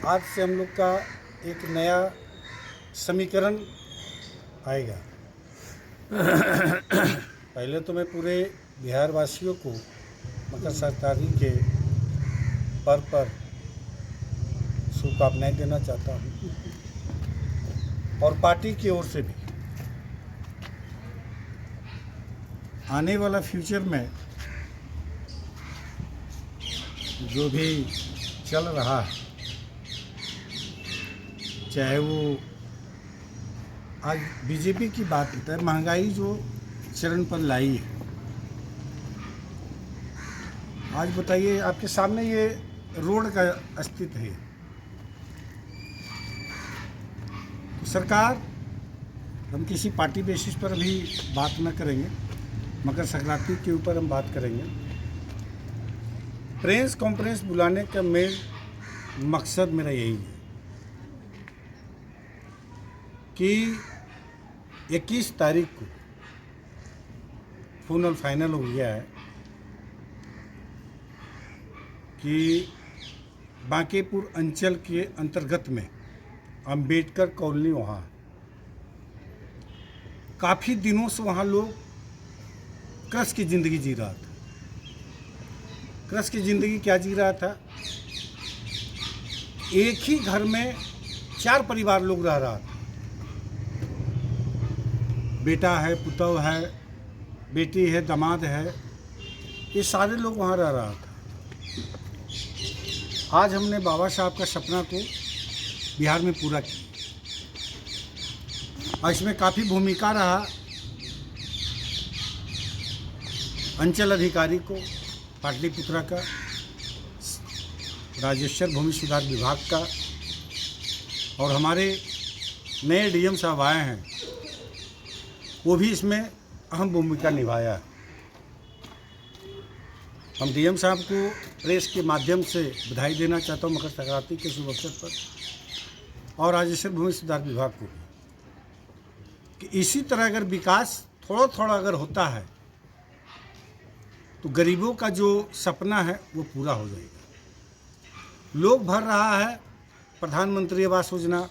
आज से हम लोग का एक नया समीकरण आएगा। पहले तो मैं पूरे बिहार वासियों को मकर संक्रांति के पर्व पर शुभकामनाएं देना चाहता हूँ और पार्टी की ओर से भी आने वाला फ्यूचर में जो भी चल रहा है, चाहे वो आज बीजेपी की बात होता है, महंगाई जो चरण पर लाई है, आज बताइए आपके सामने ये रोड का अस्तित्व है। तो सरकार, हम किसी पार्टी बेसिस पर अभी बात न करेंगे, मकर संक्रांति के ऊपर हम बात करेंगे। प्रेस कॉन्फ्रेंस बुलाने का मेन मकसद मेरा यही है कि 21 तारीख को फाइनल हो गया है कि बांकीपुर अंचल के अंतर्गत में अंबेडकर कॉलोनी, वहाँ काफ़ी दिनों से वहाँ लोग क्रश की ज़िंदगी जी रहा था। क्रश की ज़िंदगी क्या जी रहा था? एक ही घर में 4 परिवार लोग रह रहा था। बेटा है, पुतौह है, बेटी है, दामाद है, ये सारे लोग वहाँ रह रहा था। आज हमने बाबा साहब का सपना को बिहार में पूरा किया और इसमें काफ़ी भूमिका रहा अंचल अधिकारी को, पाटलिपुत्रा का, राजेश्वर भूमि सुधार विभाग का, और हमारे नए डीएम साहब आए हैं, वो भी इसमें अहम भूमिका निभाया। हम डीएम साहब को प्रेस के माध्यम से बधाई देना चाहता हूँ मकर संक्रांति के शुभ अवसर पर, और राजेश्वर भूमि सुधार विभाग को कि इसी तरह अगर विकास थोड़ा थोड़ा अगर होता है तो गरीबों का जो सपना है वो पूरा हो जाएगा। लोग भर रहा है प्रधानमंत्री आवास योजना,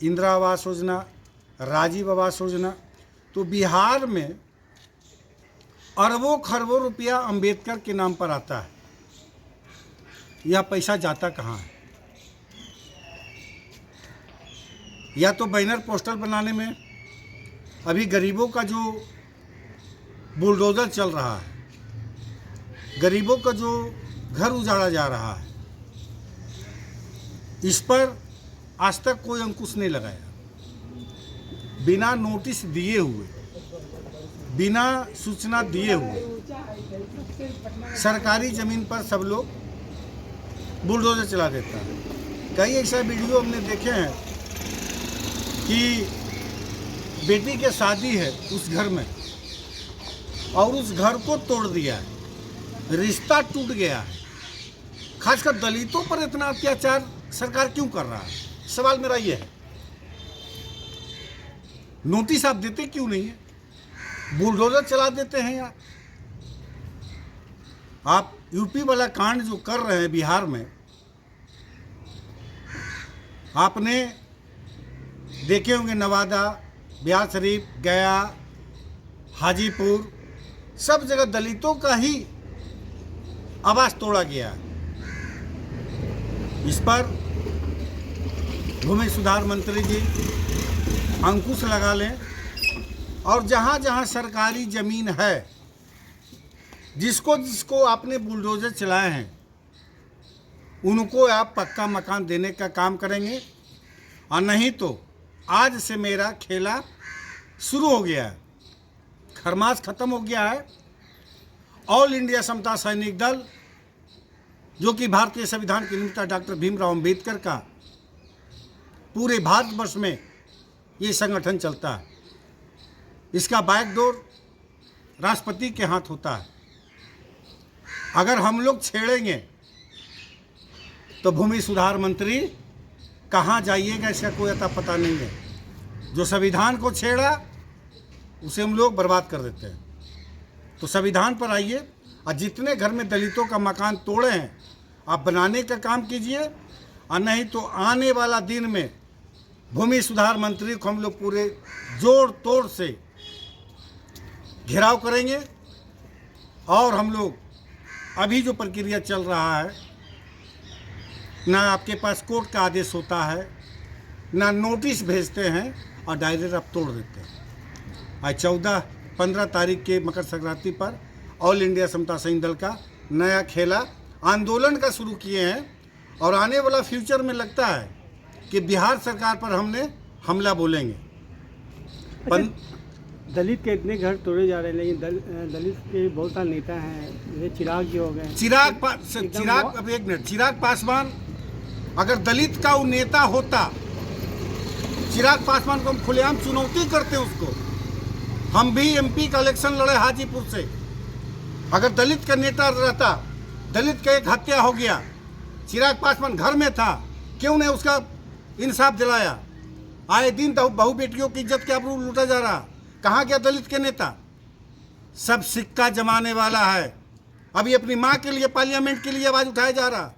इंदिरा आवास योजना, राजीव आवास योजना, तो बिहार में अरबों खरबों रुपया अंबेडकर के नाम पर आता है। यह पैसा जाता कहाँ है? या तो बैनर पोस्टर बनाने में, अभी गरीबों का जो बुलडोजर चल रहा है, गरीबों का जो घर उजाड़ा जा रहा है, इस पर आज तक कोई अंकुश नहीं लगाया। बिना नोटिस दिए हुए, बिना सूचना दिए हुए सरकारी ज़मीन पर सब लोग बुलडोजर चला देता है। कई ऐसा वीडियो हमने देखे हैं कि बेटी के शादी है उस घर में और उस घर को तोड़ दिया है, रिश्ता टूट गया है। खासकर दलितों पर इतना अत्याचार सरकार क्यों कर रहा है? सवाल मेरा ये है। नोटिस आप देते क्यों नहीं है? बुलडोजर चला देते हैं यार। आप यूपी वाला कांड जो कर रहे हैं बिहार में, आपने देखे होंगे, नवादा, बिहार शरीफ, गया, हाजीपुर, सब जगह दलितों का ही आवास तोड़ा गया। इस पर भूमि सुधार मंत्री जी अंकुश लगा लें और जहाँ जहाँ सरकारी ज़मीन है, जिसको जिसको आपने बुलडोजर चलाए हैं, उनको आप पक्का मकान देने का काम करेंगे। और नहीं तो आज से मेरा खेला शुरू हो गया है, खरमास ख़त्म हो गया है। ऑल इंडिया समता सैनिक दल, जो कि भारतीय संविधान के निर्माता डॉक्टर भीमराव अंबेडकर का पूरे भारतवर्ष में ये संगठन चलता है, इसका बागडोर राष्ट्रपति के हाथ होता है। अगर हम लोग छेड़ेंगे तो भूमि सुधार मंत्री कहाँ जाइएगा, इसका कोई अता पता नहीं है। जो संविधान को छेड़ा उसे हम लोग बर्बाद कर देते हैं। तो संविधान पर आइए और जितने घर में दलितों का मकान तोड़े हैं आप बनाने का काम कीजिए और नहीं तो आने वाला दिन में भूमि सुधार मंत्री को हम लोग पूरे जोड़ तोड़ से घेराव करेंगे। और हम लोग अभी जो प्रक्रिया चल रहा है, ना आपके पास कोर्ट का आदेश होता है, ना नोटिस भेजते हैं और डायरेक्ट आप तोड़ देते हैं। आज 14-15 तारीख के मकर संक्रांति पर ऑल इंडिया समता सैनिक दल का नया खेला आंदोलन का शुरू किए हैं। और आने वाला फ्यूचर में लगता है कि बिहार सरकार पर हमने हमला बोलेंगे। दलित के इतने घर तोड़े जा रहे हैं, लेकिन दलित के बहुत सारे नेता हैं, जैसे चिराग जी हो गए। अब एक मिनट, चिराग पासवान अगर दलित का वो नेता होता, चिराग पासवान को हम खुलेआम चुनौती करते उसको। हम भी एमपी का इलेक्शन लड़े हाजीपुर से। अगर दलित का नेता रहता, दलित का एक हत्या हो गया, चिराग पासवान घर में था, क्यों नहीं उसका इंसाफ दिलाया? आए दिन तो बहू बेटियों की इज्जत के आबरू लूटा जा रहा। कहाँ गया दलित के नेता? सब सिक्का जमाने वाला है। अभी अपनी माँ के लिए पार्लियामेंट के लिए आवाज उठाया जा रहा।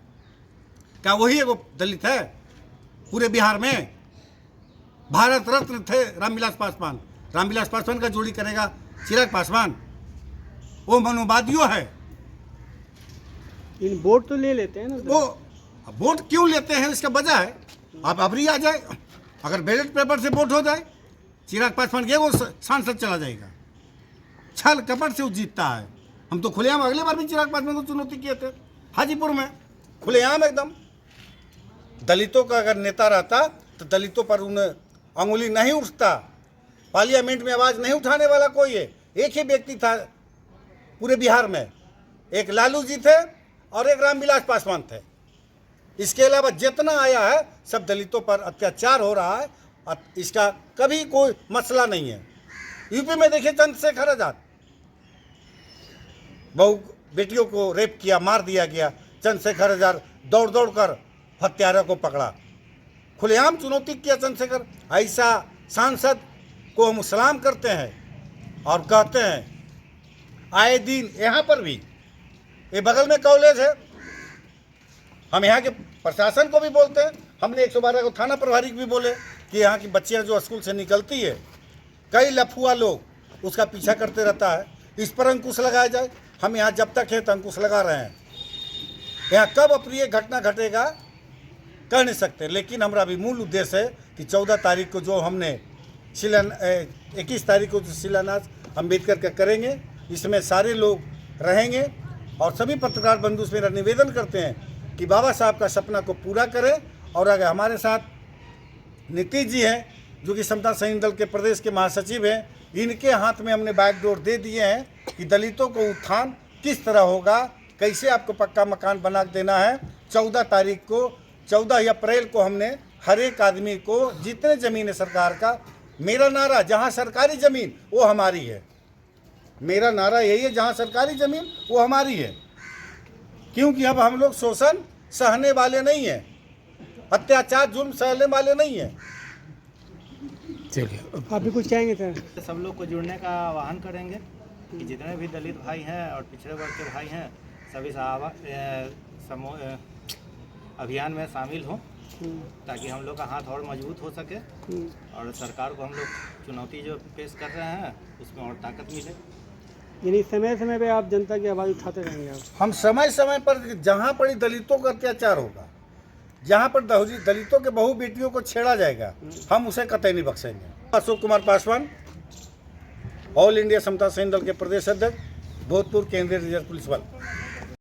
क्या वही है वो दलित है पूरे बिहार में? भारत रत्न थे रामविलास पासवान। रामविलास पासवान का जोड़ी करेगा चिराग पासवान? वो मनोवादियों है। इन वोट तो ले लेते हैं ना। वो वोट क्यों लेते हैं इसका वजह है। आप अबरी आ जाए, अगर बैलेट पेपर से वोट हो जाए, चिराग पासवान के वो सांसद चला जाएगा। छल कपट से वो जीतता है। हम तो खुलेआम अगले बार भी चिराग पासवान को चुनौती किए थे हाजीपुर में, खुलेआम एकदम। दलितों का अगर नेता रहता तो दलितों पर उन्हें अंगुली नहीं उठता। पार्लियामेंट में आवाज नहीं उठाने वाला कोई है, एक ही व्यक्ति था पूरे बिहार में, एक लालू जी थे और एक रामविलास पासवान थे। इसके अलावा जितना आया है सब दलितों पर अत्याचार हो रहा है। इसका कभी कोई मसला नहीं है। यूपी में देखिए चंद्रशेखर आजाद, बहु बेटियों को रेप किया, मार दिया गया। चंद्रशेखर आजाद दौड़ दौड़ कर हत्यारा को पकड़ा, खुलेआम चुनौती किया चंद्रशेखर। ऐसा सांसद को हम सलाम करते हैं और कहते हैं आए दिन। यहाँ पर भी ये बगल में कॉलेज है, हम यहाँ के प्रशासन को भी बोलते हैं। हमने 112 को थाना प्रभारी को भी बोले कि यहाँ की बच्चियाँ जो स्कूल से निकलती है, कई लफुआ लोग उसका पीछा करते रहता है। इस पर अंकुश लगाया जाए। हम यहाँ जब तक है तो अंकुश लगा रहे हैं। यहाँ कब अप्रिय घटना घटेगा कह नहीं सकते, लेकिन हमारा भी मूल उद्देश्य है कि 14 तारीख को जो हमने 21 तारीख को जो शिलान्यास अम्बेडकर का करेंगे, इसमें सारे लोग रहेंगे। और सभी पत्रकार बंधु से मेरा निवेदन करते हैं कि बाबा साहब का सपना को पूरा करें। और अगर हमारे साथ नीतीश जी हैं जो कि समता सैनिक दल के प्रदेश के महासचिव हैं, इनके हाथ में हमने बैकडोर दे दिए हैं कि दलितों को उत्थान किस तरह होगा, कैसे आपको पक्का मकान बना देना है। 14 तारीख को, 14 अप्रैल को हमने हर एक आदमी को जितने ज़मीन है सरकार का, मेरा नारा जहाँ सरकारी ज़मीन वो हमारी है। मेरा नारा यही है, जहाँ सरकारी ज़मीन वो हमारी है। क्योंकि अब हम लोग शोषण सहने वाले नहीं हैं, अत्याचार जुल्म सहने वाले नहीं हैं। चलिए, आप भी कुछ कहेंगे सर? सब लोग को जुड़ने का आह्वान करेंगे कि जितने भी दलित भाई हैं और पिछड़े वर्ग के भाई हैं, सभी अभियान में शामिल हों, ताकि हम लोग का हाथ और मजबूत हो सके और सरकार को हम लोग चुनौती जो पेश कर रहे हैं उसमें और ताकत मिले। यानी समय समय पे आप जनता की आवाज़ उठाते रहेंगे आप? हम समय समय पर जहाँ पर दलितों का अत्याचार होगा, जहाँ पर दलितों के बहु बेटियों को छेड़ा जाएगा, हम उसे कतई नहीं बख्शेंगे। अशोक कुमार पासवान, ऑल इंडिया समता सैनिक दल के प्रदेश अध्यक्ष, भोजपुर केंद्रीय रिजर्व पुलिस बल।